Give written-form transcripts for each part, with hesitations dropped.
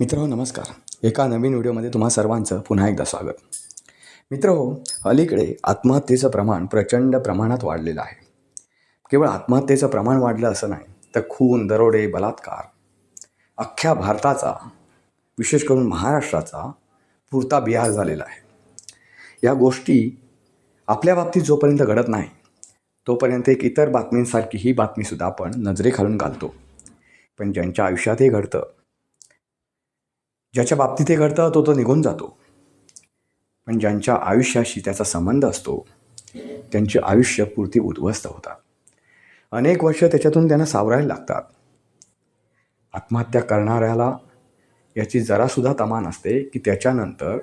मित्रहो नमस्कार. एका नवीन व्हिडिओमध्ये तुम्हा सर्वांचं पुन्हा एकदा स्वागत. मित्रहो, अलीकडे आत्महत्येचं प्रमाण प्रचंड प्रमाणात वाढलेलं आहे. केवळ आत्महत्येचं प्रमाण वाढलं असं नाही, तर खून, दरोडे, बलात्कार अख्ख्या भारताचा, विशेष करून महाराष्ट्राचा पुरता बिहार झालेला आहे. या गोष्टी आपल्या बाबतीत जोपर्यंत घडत नाही तोपर्यंत एक इतर बातमींसारखी ही बातमीसुद्धा आपण नजरेखालून घालतो. पण ज्यांच्या आयुष्यात हे घडतं, ज्याच्या बाबतीत हे घडतं तो निघून जातो. पण ज्यांच्या आयुष्याशी त्याचा संबंध असतो त्यांचे आयुष्य पुरती उद्ध्वस्त होतात. अनेक वर्ष त्याच्यातून त्यांना सावरायला लागतात. आत्महत्या करणाऱ्याला याची जरासुद्धा तमा नसते की त्याच्यानंतर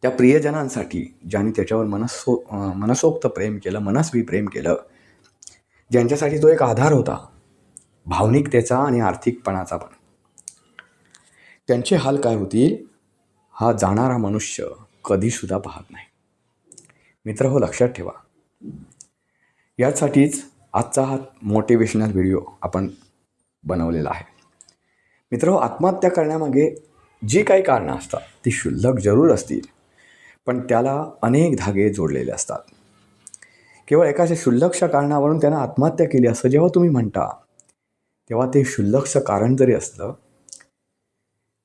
त्या प्रियजनांसाठी, ज्यांनी त्याच्यावर मनसोक्त प्रेम केलं, मनस्वी प्रेम केलं, ज्यांच्यासाठी तो एक आधार होता, भावनिकतेचा आणि आर्थिकपणाचा पण, त्यांचे हाल काय होतील हा जाणारा मनुष्य कधीसुद्धा पाहत नाही. मित्र हो, लक्षात ठेवा. यासाठीच आजचा हा मोटिवेशनल व्हिडिओ आपण बनवलेला आहे. मित्र हो, आत्महत्या करण्यामागे जी काही कारणं असतात ती क्षुल्लक जरूर असतील, पण त्याला अनेक धागे जोडलेले असतात. केवळ एकाच्या क्षुल्लकशा कारणावरून त्यानं आत्महत्या केली असं जेव्हा तुम्ही म्हणता, तेव्हा ते क्षुल्लकचं कारण जरी असलं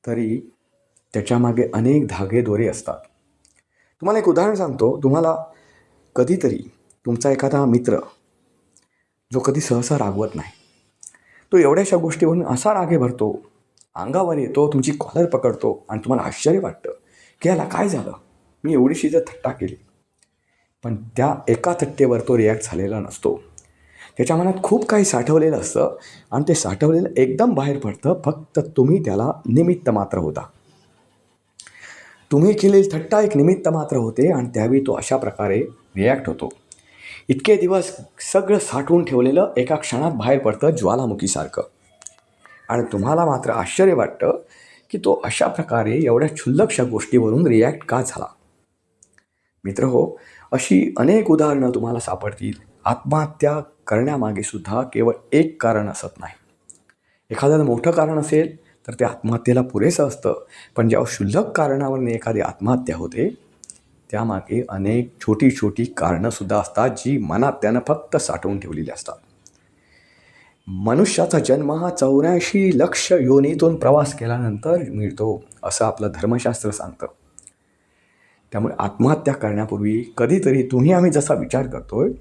तरी त्याच्यामागे अनेक धागेदोरे असतात. तुम्हाला एक उदाहरण सांगतो. तुम्हाला कधीतरी तुमचा एखादा मित्र जो कधी सहसा रागवत नाही, तो एवढ्याशा गोष्टीवरून असा रागे भरतो, अंगावर येतो, तुमची कॉलर पकडतो आणि तुम्हाला आश्चर्य वाटतं की याला काय झालं, मी एवढीशी जर थट्टा केली. पण त्या एका थट्टेवर तो रिॲक्ट झालेला नसतो. त्याच्या मनात खूप काही साठवलेलं असतं आणि ते साठवलेलं एकदम बाहेर पडतं. फक्त तुम्ही त्याला निमित्त मात्र होता. तुम्ही केलेली थट्टा एक निमित्त मात्र होते आणि त्यावेळी तो अशा प्रकारे रिॲक्ट होतो. इतके दिवस सगळं साठवून ठेवलेलं एका क्षणात बाहेर पडतं ज्वालामुखीसारखं. आणि तुम्हाला मात्र आश्चर्य वाटतं की तो अशा प्रकारे एवढ्या क्षुल्लकशा गोष्टीवरून रिॲक्ट का झाला. मित्र हो, अशी अनेक उदाहरणं तुम्हाला सापडतील. आत्महत्या करण्यामागे सुद्धा केवळ एक कारण असत नाही. एखादं मोठं कारण असेल तर ते आत्महत्येला पुरेसं असतं, पण जेव्हा क्षुल्लक कारणावरून एखादी आत्महत्या होते त्यामागे अनेक छोटी छोटी कारणंसुद्धा असतात, जी मनात त्यानं फक्त साठवून ठेवलेली असतात. मनुष्याचा जन्म हा 84 लक्ष योनीतून प्रवास केल्यानंतर मिळतो असं आपलं धर्मशास्त्र सांगतं. त्यामुळे आत्महत्या करण्यापूर्वी कधीतरी तुम्ही आम्ही जसा विचार करतोय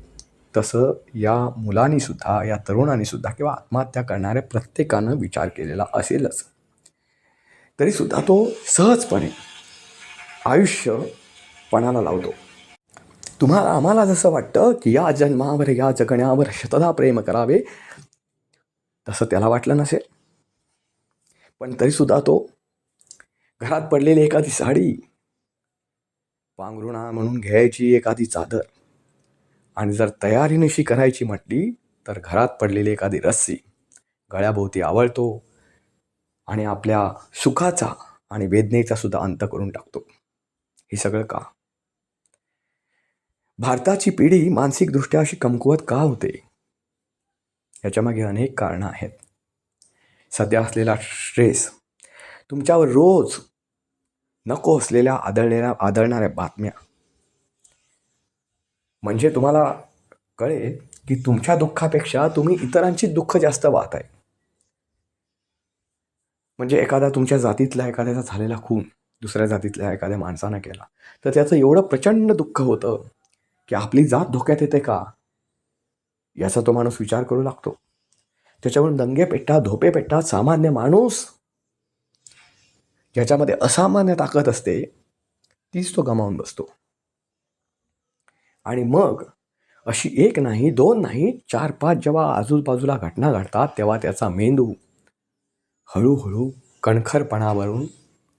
तसं या मुलांनीसुद्धा, या तरुणांनीसुद्धा किंवा आत्महत्या करणाऱ्या प्रत्येकानं विचार केलेला असेलच. तरीसुद्धा तो सहजपणे आयुष्य पणाला लावतो. तुम्हाला आम्हाला जसं वाटतं की या जन्मावर, या जगण्यावर शतदा प्रेम करावे, तसं त्याला वाटलं नसेल. पण तरीसुद्धा तो घरात पडलेली एखादी साडी, पांघरुणा म्हणून घ्यायची एखादी चादर, आणि जर तयारीनिशी करायची म्हटली तर घरात पडलेली एखादी रस्सी गळ्याभोवती आवळतो आणि आपल्या सुखाचा आणि वेदनेचा सुद्धा अंत करून टाकतो. हे सगळं का? भारताची पिढी मानसिकदृष्ट्या अशी कमकुवत का होते? याच्यामागे अनेक कारणं आहेत. सध्या असलेला स्ट्रेस, तुमच्यावर रोज नको असलेल्या आदळणाऱ्या बातम्या, म्हणजे तुम्हाला कळेल की तुमच्या दुःखापेक्षा तुम्ही इतरांची दुःख जास्त वाहताय. म्हणजे एखादा तुमच्या जातीतला एखाद्याचा झालेला खून दुसऱ्या जातीतल्या एखाद्या माणसानं केला तर त्याचं एवढं प्रचंड दुःख होतं की आपली जात धोक्यात येते का याचा तो माणूस विचार करू लागतो. त्याच्यावरून दंगे पेटतात, धोपे पेटतात. सामान्य माणूस ज्याच्यामध्ये असामान्य ताकद असते तीच तो गमावून बसतो. आणि मग अशी एक नाही, दोन नाही, 4-5 जेव्हा आजूबाजूला घटना घडतात तेव्हा त्याचा मेंदू हळूहळू कणखरपणावरून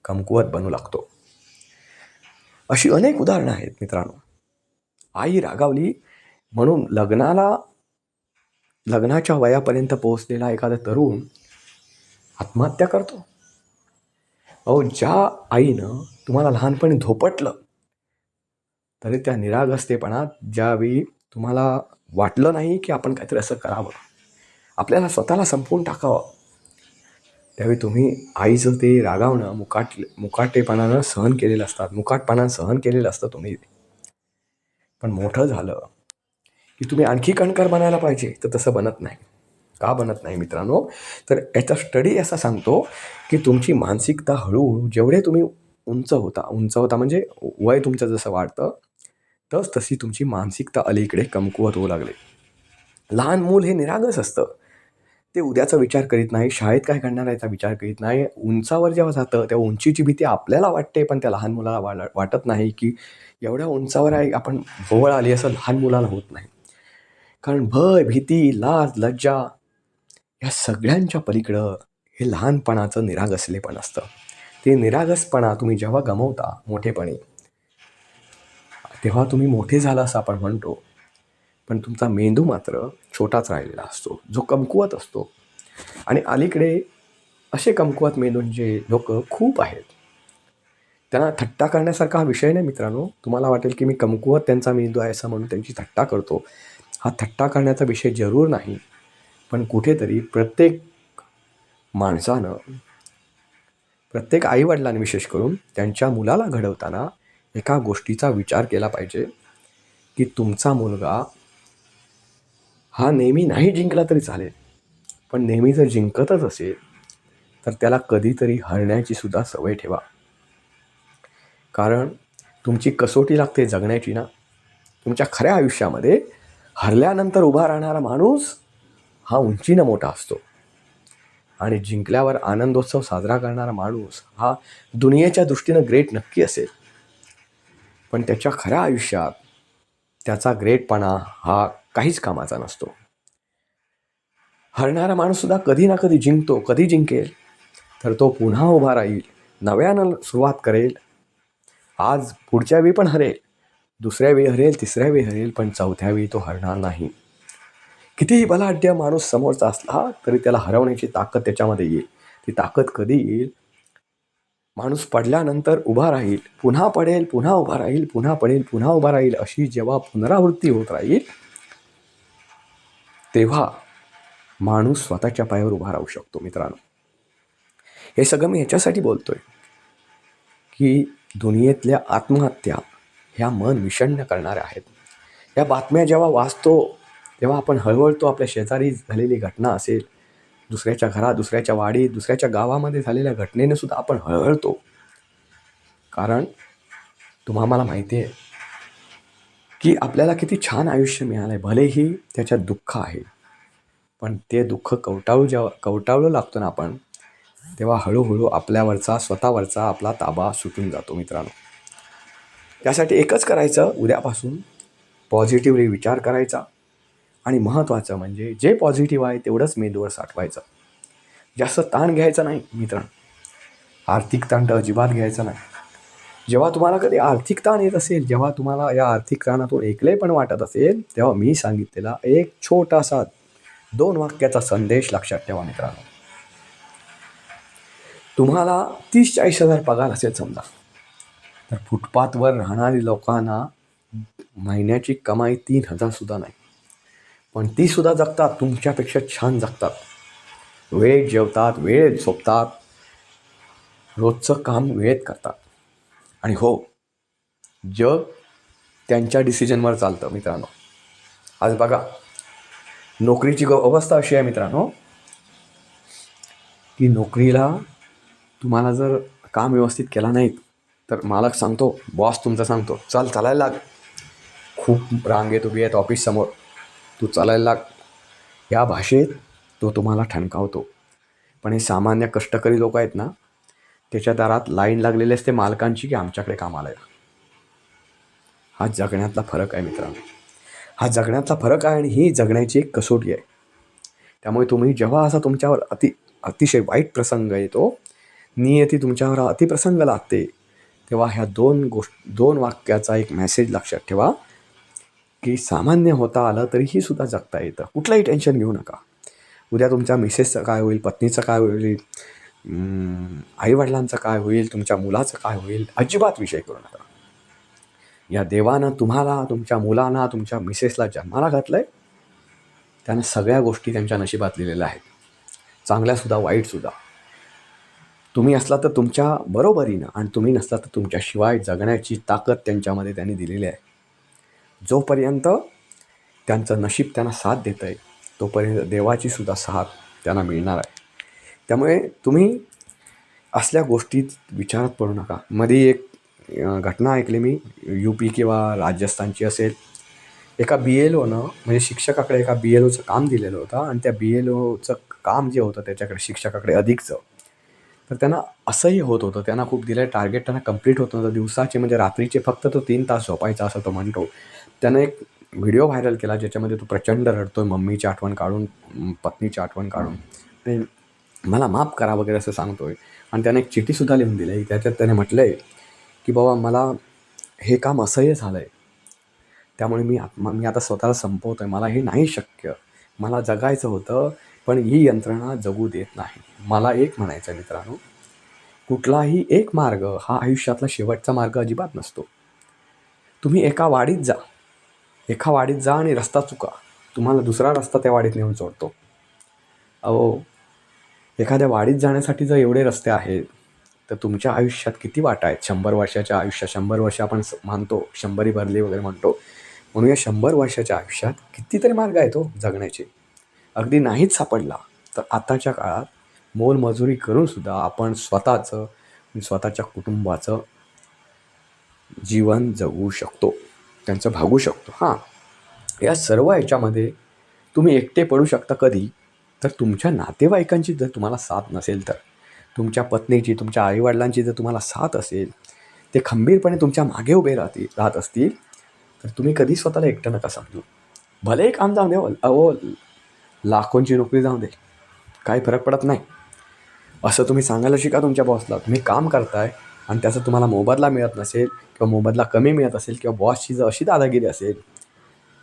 कमकुवत बनू लागतो. अशी अनेक उदाहरणं आहेत मित्रांनो. आई रागावली म्हणून लग्नाच्या वयापर्यंत पोहोचलेला एखादा तरुण आत्महत्या करतो. अहो, ज्या आईनं तुम्हाला लहानपणी धोपटलं तरी त्या निरागसतेपणात ज्यावेळी तुम्हाला वाटलं नाही की आपण काहीतरी असं करावं, आपल्याला स्वतःला संपवून टाकावं, त्यावेळी तुम्ही आईचं ते रागावणं मुकाटेपणानं सहन केलेलं असतात, मुकाटपणानं सहन केलेलं असतं तुम्ही. पण मोठं झालं की तुम्ही आणखी कणकर बनायला पाहिजे, तर तसं बनत नाही. का बनत नाही मित्रांनो? तर याचा स्टडी असा सांगतो की तुमची मानसिकता हळूहळू जेवढे तुम्ही उंच होता म्हणजे वय तुमचं जसं वाढतं, तशी तुमची मानसिकता अलीकडे कमकुवत होऊ लागली. लहान मूल हे निरागस असतं. ते उद्याचा विचार करीत नाही, शाळेत काय घडणार आहे याचा विचार करीत नाही. उंचावर जेव्हा जातं तेव्हा उंचीची भीती आपल्याला वाटते, पण त्या लहान मुलाला वाटत नाही की एवढ्या उंचावर आहे आपण भोवळ आली असं लहान मुलाला होत नाही. कारण भय, भीती, लाज, लज्जा या सगळ्यांच्या पलीकडं हे लहानपणाचं निरागसलेपण असतं. ते निरागसपणा तुम्ही जेव्हा गमावता मोठेपणी, तेव्हा तुम्ही मोठे झाला असं आपण म्हणतो, पण तुमचा मेंदू मात्र छोटाच राहिलेला असतो, जो कमकुवत असतो. आणि अलीकडे असे कमकुवत मेंदूंचे लोक खूप आहेत. त्यांना थट्टा करण्यासारखा हा विषय नाही मित्रांनो. तुम्हाला वाटेल की मी कमकुवत त्यांचा मेंदू आहे असं म्हणून त्यांची थट्टा करतो. हा थट्टा करण्याचा विषय जरूर नाही, पण कुठेतरी प्रत्येक माणसानं, प्रत्येक आईवडिलांनी विशेष करून त्यांच्या मुलाला घडवताना एका गोष्टीचा विचार केला पाहिजे की तुमचा मुलगा हा नेहमी नाही जिंकला तरी चालेल, पण नेहमी जर जिंकतच असेल तर त्याला कधीतरी हरण्याची सुद्धा सवय ठेवा. कारण तुमची कसोटी लागते जगण्याची ना. तुमच्या खऱ्या आयुष्यामध्ये हरल्यानंतर उभा राहणारा माणूस हा उंचीनं मोठा असतो, आणि जिंकल्यावर आनंदोत्सव साजरा करणारा माणूस हा दुनियेच्या दृष्टीनं ग्रेट नक्की असेल, पण त्याच्या खऱ्या आयुष्यात त्याचा ग्रेटपणा हा काहीच कामाचा नसतो. हरणारा माणूससुद्धा कधी ना कधी जिंकतो. कधी जिंकेल तर तो पुन्हा उभा राहील, नव्यानं सुरुवात करेल. आज पुढच्या वेळी पण हरेल, दुसऱ्या वेळी हरेल, तिसऱ्या वेळी हरेल, पण चौथ्या वेळी तो हरणार नाही. कितीही बलाढ्य माणूस समोरचा असला तरी त्याला हरवण्याची ताकद त्याच्यामध्ये येईल. ती ताकद कधी येईल? माणूस पडल्यानंतर उभा राहील, पुन्हा पडेल, पुन्हा उभा राहील, पुन्हा पडेल, पुन्हा उभा राहील, अशी जेव्हा पुनरावृत्ती होत राहील तेव्हा माणूस स्वतःच्या पायावर उभा राहू शकतो. मित्रांनो, हे सगळं मी ह्याच्यासाठी बोलतोय की दुनियेतल्या आत्महत्या ह्या मन विषण्ण करणाऱ्या आहेत. या बातम्या जेव्हा वाचतो तेव्हा आपण हळहळतो. आपल्या शेजारी झालेली घटना असेल, दुसऱ्याच्या घरात, दुसऱ्याच्या वाडीत, दुसऱ्याच्या गावामध्ये झालेल्या घटनेने सुद्धा आपण हळहळतो. कारण तुम्हाला माहिती आहे की आपल्याला किती छान आयुष्य मिळालं आहे. भलेही त्याच्यात दुःख आहे, पण ते दुःख जेव्हा कवटाळू लागतो ना आपण, तेव्हा हळूहळू आपल्यावरचा, स्वतःवरचा आपला ताबा सुटून जातो. मित्रांनो, त्यासाठी एकच करायचं, उद्यापासून पॉझिटिव्हली विचार करायचा. आणि महत्त्वाचं म्हणजे जे पॉझिटिव्ह आहे तेवढंच मेंदूवर साठवायचं. जास्त ताण घ्यायचा नाही मित्रांनो. आर्थिक ताण तर अजिबात घ्यायचा नाही. जेव्हा तुम्हाला कधी आर्थिक ताण येत असेल, जेव्हा तुम्हाला या आर्थिक ताणातून एकलेपण वाटत असेल, तेव्हा मी सांगितलेला एक छोटासा 2 वाक्याचा संदेश लक्षात ठेवा मित्रांनो. तुम्हाला 30-40 हजार पगार असेल समजा, तर फुटपाथवर राहणारी लोकांना महिन्याची कमाई 3,000 सुद्धा नाही, पण ती सुद्धा जगतात, तुमच्यापेक्षा छान जगतात. वेळेत जेवतात, वेळेत झोपतात, रोजचं काम वेळेत करतात. आणि हो, जग त्यांच्या डिसिजनवर चालतं मित्रांनो. आज बघा, नोकरीची अवस्था अशी आहे मित्रांनो की नोकरीला तुम्हाला जर काम व्यवस्थित केला नाही तर मालक सांगतो, बॉस तुमचा सांगतो, चालायला लाग. खूप रांगेत उभी आहेत ऑफिससमोर, तू चालायला लाग. या भाषेत तो तुम्हाला ठणकावतो. पण हे सामान्य कष्टकरी लोक आहेत ना, त्याच्या दारात लाईन लागलेली असते मालकांची की आमच्याकडे कामाला आहे. हा जगण्यातला फरक आहे मित्रांनो. हा जगण्यातला फरक आहे आणि ही जगण्याची एक कसोटी आहे. त्यामुळे तुम्ही जेव्हा असा तुमच्यावर अतिशय वाईट प्रसंग येतो, नियती तुमच्यावर अतिप्रसंग लागते, तेव्हा ह्या 2 वाक्याचा एक मेसेज लक्षात ठेवा की सामान्य होता आलं तरीही सुद्धा जगता येतं. कुठलंही टेन्शन घेऊ नका. उद्या तुमच्या मिसेसचं काय होईल, पत्नीचं काय होईल, आईवडिलांचं काय होईल, तुमच्या मुलाचं काय होईल, अजिबात विषय करू नका. या देवानं तुम्हाला, तुमच्या मुलांना, तुमच्या मिसेसला जन्माला घातलं आहे, त्यानं सगळ्या गोष्टी त्यांच्या नशिबात लिहिलेल्या आहेत, चांगल्यासुद्धा वाईटसुद्धा. तुम्ही असला तर तुमच्या बरोबरीनं आणि तुम्ही नसला तर तुमच्याशिवाय जगण्याची ताकद त्यांच्यामध्ये त्यांनी दिलेली आहे. जोपर्यंत त्यांचं नशीब त्यांना साथ देतं आहे तोपर्यंत देवाची सुद्धा साथ त्यांना मिळणार आहे. त्यामुळे तुम्ही असल्या गोष्टीत विचारात पडू नका. मध्ये एक घटना ऐकली मी, UP किंवा राजस्थानची असेल. एका BLOनं म्हणजे शिक्षकाकडे एका BLOचं काम दिलेलं होतं आणि त्या BLOचं काम जे होतं त्याच्याकडे शिक्षकाकडे अधिकचं, तर त्यांना असंही होत होतं, त्यांना खूप दिलं टार्गेट त्यांना कंप्लीट होत नव्हतं. दिवसाचे म्हणजे रात्रीचे फक्त तो 3 तास झोपायचा असं तो म्हणतो. त्यानं एक व्हिडिओ व्हायरल केला ज्याच्यामध्ये तो प्रचंड रडतोय मम्मीची आठवण काढून, पत्नीची आठवण काढून, आणि मला माफ करा वगैरे असं सांगतोय. आणि त्याने एक चिठ्ठीसुद्धा लिहून दिली आहे. त्याच्यात त्याने म्हटलं आहे की बाबा मला हे काम असह्य झालं आहे, त्यामुळे मी आता स्वतःला संपवतो आहे. मला हे नाही शक्य, मला जगायचं होतं पण ही यंत्रणा जगू देत नाही. मला एक म्हणायचं मित्रांनो, कुठलाही एक मार्ग हा आयुष्यातला शेवटचा मार्ग अजिबात नसतो. तुम्ही एका वाडीत जा आणि रस्ता चुका, तुम्हाला दुसरा रस्ता त्या वाडीत नेऊन सोडतो. अहो, एखाद्या वाडीत जाण्यासाठी जर एवढे रस्ते आहेत तर तुमच्या आयुष्यात किती वाटा आहेत? 100 वर्षाच्या आयुष्यात 100 वर्ष आपण मानतो, 100 भरली वगैरे म्हणतो, म्हणून या 100 वर्षाच्या आयुष्यात कितीतरी मार्ग आहेत हो जगण्याचे. अगदी नाहीच सापडला तर आताच्या काळात मोलमजुरी करूनसुद्धा आपण स्वतःचं आणि स्वतःच्या कुटुंबाचं जीवन जगू शकतो, त्यांचं भागू शकतो. हां, या सर्व ह्याच्यामध्ये तुम्ही एकटे पडू शकता कधी, तर तुमच्या नातेवाईकांची जर तुम्हाला साथ नसेल तर. तुमच्या पत्नीची, तुमच्या आईवडिलांची जर तुम्हाला साथ असेल, ते खंबीरपणे तुमच्या मागे उभे राहत असतील, तर तुम्ही कधी स्वतःला एकटं नका समजू. भलेही काम जाऊ दे, अहो लाखोंची नोकरी जाऊ दे, काही फरक पडत नाही. असं तुम्ही सांगायला शिका तुमच्या बॉसला. तुम्ही काम करताय आणि त्याचा तुम्हाला मोबदला मिळत नसेल किंवा मोबदला कमी मिळत असेल किंवा बॉसची जर अशी दादागिरी असेल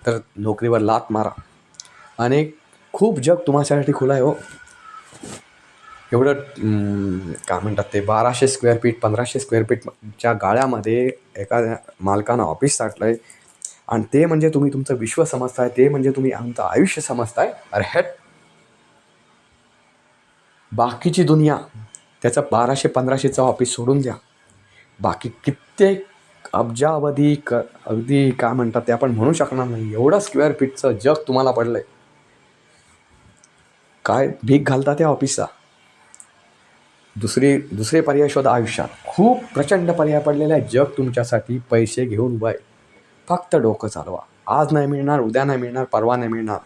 तर नोकरीवर लाथ मारा. आणि खूप जग तुम्हासाठी खुलं आहे हो. एवढं काय म्हणतात ते 1200 स्क्वेअर फीट 1500 स्क्वेअर फीटच्या गाळ्यामध्ये एखाद्या मालकानं ऑफिस टाकलं आहे आणि ते म्हणजे तुम्ही तुमचं विश्व समजताय, ते म्हणजे तुम्ही आमचं आयुष्य समजताय. अरे हेट, बाकीची दुनिया त्याचं 1200-1500चं ऑफिस सोडून द्या. बाकी कित्येक अब्जावधी अगदी काय म्हणतात ते आपण म्हणू शकणार नाही एवढं स्क्वेअर फीटचं जग तुम्हाला पडलं आहे. काय भीक घालता त्या ऑफिसचा? दुसरे पर्याय शोधा आयुष्यात. खूप प्रचंड पर्याय पडलेला आहे. जग तुमच्यासाठी पैसे घेऊन उभं आहे. फक्त डोकं चालवा. आज नाही मिळणार, उद्या नाही मिळणार, परवा नाही मिळणार.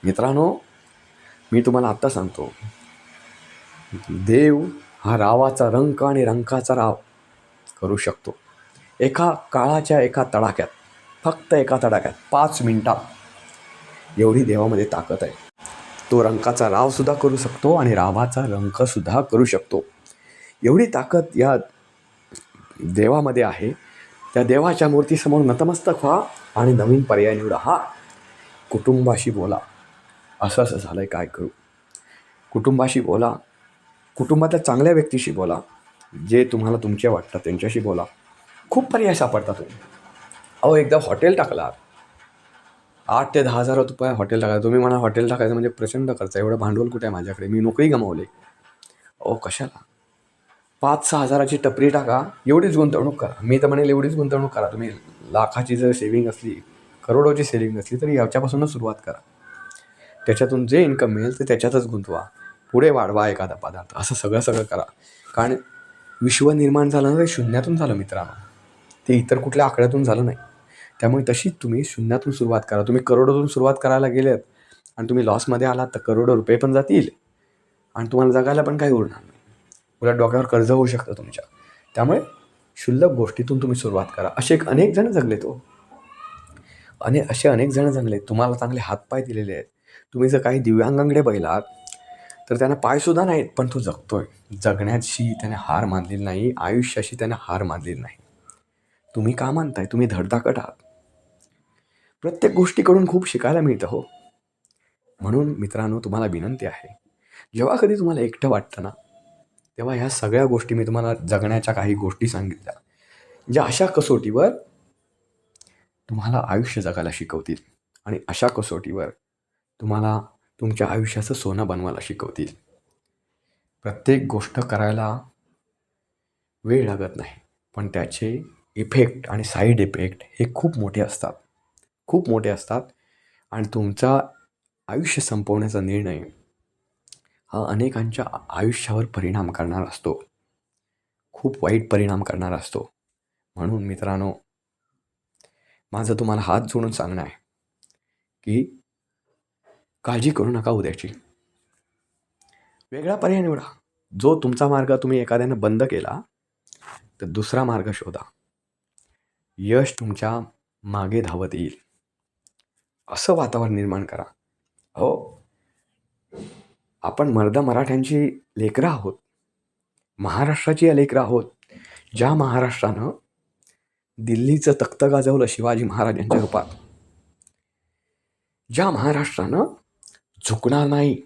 मित्रांनो, मी तुम्हाला आत्ता सांगतो, देव हा रावाचा रंक आणि रंकाचा राव करू शकतो. एका काळाच्या एका तडाख्यात, फक्त एका तडाख्यात 5 मिनिटात एवढी देवामध्ये ताकद आहे. तो रंकाचा रावसुद्धा करू शकतो आणि रावाचा रंकसुद्धा करू शकतो. एवढी ताकद या देवामध्ये आहे. त्या देवाच्या मूर्तीसमोर नतमस्तक व्हा आणि नवीन पर्याय निवडा. हा, कुटुंबाशी बोला, असं झालं आहे, काय करू? कुटुंबाशी बोला, कुटुंबातल्या चांगल्या व्यक्तीशी बोला, जे तुम्हाला तुमचे वाटतात त्यांच्याशी बोला. खूप पर्याय सापडतात तुम्ही. अहो, एकदा हॉटेल टाकलात, 8 ते 10 हजार रुपये हॉटेल टाकायचं. तुम्ही म्हणा हॉटेल टाकायचं म्हणजे प्रचंड खर्च, एवढं भांडवल कुठे आहे माझ्याकडे, मी नोकरी गमावली. अहो कशाला? 5-6 हजाराची टपरी टाका, एवढीच गुंतवणूक करा. मी तर म्हणेल एवढीच गुंतवणूक करा. तुम्ही लाखाची जर सेविंग असली, करोडोची सेविंग असली तरी याच्यापासूनच सुरुवात करा. त्याच्यातून जे इन्कम मिळेल ते त्याच्यातच गुंतवा. पुढे वाढवा एखादा पदार्थ, असं सगळं करा. कारण विश्व निर्माण झालं ना ते शून्यातून झालं मित्रांनो, ते इतर कुठल्या आकड्यातून झालं नाही. त्यामुळे तशीच तुम्ही शून्यातून सुरुवात करा. तुम्ही करोडोतून सुरुवात करायला गेलेत आणि तुम्ही लॉसमध्ये आलात तर करोडो रुपये पण जातील आणि तुम्हाला जगायला पण काही उरणार नाही. उलट डोक्यावर कर्ज होऊ शकतं तुमच्या. त्यामुळे क्षुल्लक गोष्टीतून तुम्ही सुरुवात करा. अनेक जण जगले तो असे अनेक जण जगले. तुम्हाला चांगले हातपाय दिलेले आहेत. तुम्ही जर काही दिव्यांगांकडे बघितलात तर त्यांना पायसुद्धा नाहीत, पण तो जगतोय. जगण्याची त्याने हार मानलेली नाही, आयुष्याशी त्याने हार मानलेली नाही. तुम्ही का मानताय? तुम्ही धडधाकट आहात. प्रत्येक गोष्टीकडून खूप शिकायला मिळतं हो. म्हणून मित्रांनो, तुम्हाला विनंती आहे, जेव्हा कधी तुम्हाला एकटं वाटतं ना, तेव्हा ह्या सगळ्या गोष्टी मी तुम्हाला जगण्याच्या काही गोष्टी सांगितल्या, ज्या अशा कसोटीवर तुम्हाला आयुष्य जगायला शिकवतील आणि अशा कसोटीवर तुम्हाला तुमच्या आयुष्याचं सोनं बनवायला शिकवतील. प्रत्येक गोष्ट करायला वेळ लागत नाही, पण त्याचे इफेक्ट आणि साईड इफेक्ट हे खूप मोठे असतात, खूप मोठे असतात. आणि तुमचा आयुष्य संपवण्याचा निर्णय हा अनेकांच्या आयुष्यावर परिणाम करणारा असतो, खूप वाईट परिणाम करणारा असतो. म्हणून मित्रांनो, माझं तुम्हाला हात जोडून सांगणं आहे की काळजी करू नका उद्याची. वेगळा पर्याय निवडा. जो तुमचा मार्ग तुम्ही एखाद्यानं बंद केला, तर दुसरा मार्ग शोधा. यश तुमच्या मागे धावत येईल, असं वातावरण निर्माण करा. हो, आपण मराठ्यांची लेकरं आहोत, महाराष्ट्राची लेकरं आहोत. ज्या महाराष्ट्रानं दिल्लीचं तख्त गाजवलं शिवाजी महाराजांच्या रूपात, ज्या महाराष्ट्रानं झुकणार नाही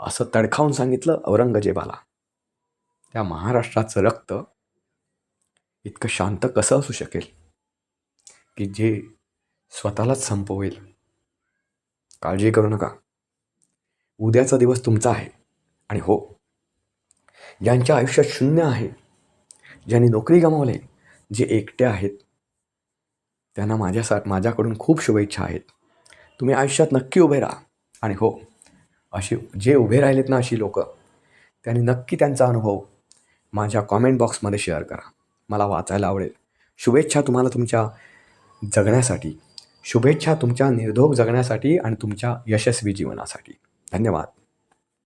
असं तडकावून सांगितलं औरंगजेबाला, त्या महाराष्ट्राचं रक्त इतकं शांत कसं असू शकेल की जे स्वतःलाच संपवेल. काळजी करू नका. उद्याचा दिवस तुमचा आहे. आणि हो, ज्यांच्या आयुष्यात शून्य आहे, ज्यांनी नोकरी गमावली, जे एकटे आहेत, त्यांना माझ्याकडून खूप शुभेच्छा आहेत. तुम्ही आयुष्यात नक्की उभे राहा. आणि हो, अशी जे उभे राहिलेत ना अशी लोकं, त्यांनी नक्की त्यांचा अनुभव माझ्या कॉमेंट बॉक्समध्ये शेअर करा. मला वाचायला आवडेल. शुभेच्छा तुम्हाला तुमच्या जगण्यासाठी, शुभेच्छा तुमच्या निर्धोक जगण्यासाठी आणि तुमच्या यशस्वी जीवनासाठी. धन्यवाद.